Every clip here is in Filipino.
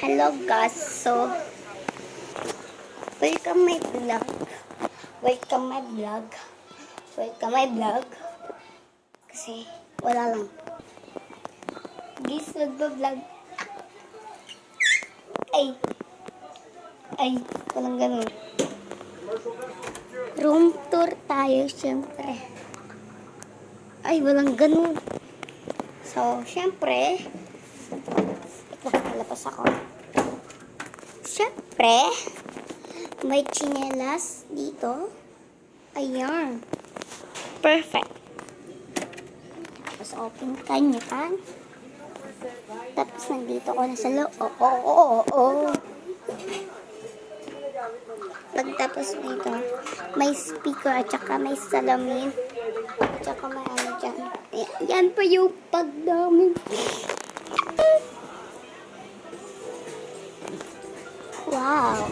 Hello guys, so welcome my vlog. Welcome my vlog. Welcome my vlog. Kasi wala lang. Guys, nagba-vlog. Ay, walang ganun. Room tour tayo, syempre. Ay, walang ganun. So, syempre, nalapas ako. Syempre, may tsinelas dito. Ayan. Perfect. Tapos open kanya kan. Tapos nandito ko na sa loob. Oo. Pagtapos nito, may speaker at saka may salamin. At saka may ano dyan. Yan pa yung pagdamin. Wow.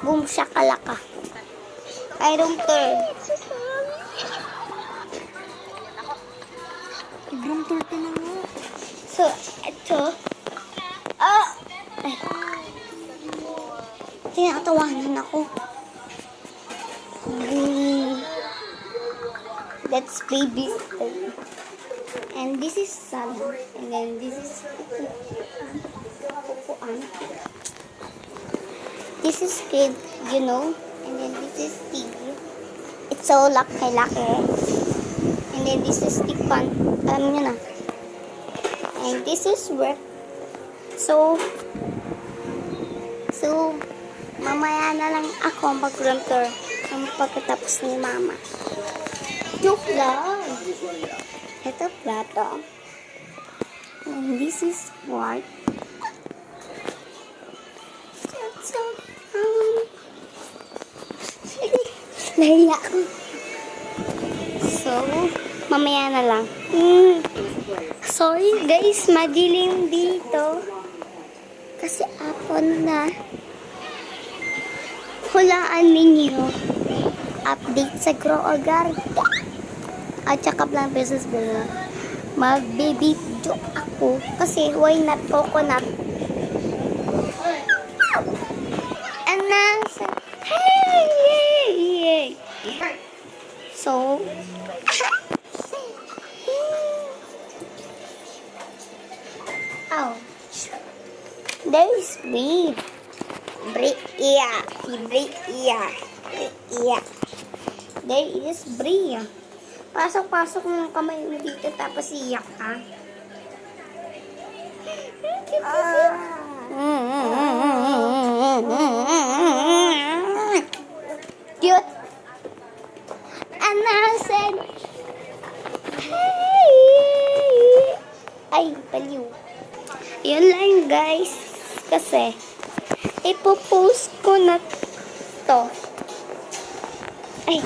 Boom shakalaka. Ay, room tour. Room tour ka na nga. So, ito. Ay. Tinatawanan ako. That's baby. And this is salon. And then this is upuan. This is kid, you know. And then this is TV. It's so laki. And then this is tikpan. Alam nyo na. And this is work. So, mamaya na lang ako mag-room tour pagkatapos ni mama. Joke lang. Ito plato. And this is what. Nahiya ako. So, mamaya na lang. Sorry guys, madilim dito. Kasi apon na. Hulaan ninyo. Update sa Grow Agarda. At saka Blanc Business Builder. Mag-baby joke ako. Kasi why not coconut? And nasa, hey! So, ouch. There is Bria. There is Bria. Pasok ng kamay mo dito tapos iyak ka. Cute. And I said, hey! Ay, baliw. Yun lang guys. Kasi, ipopost ko na to. Ay,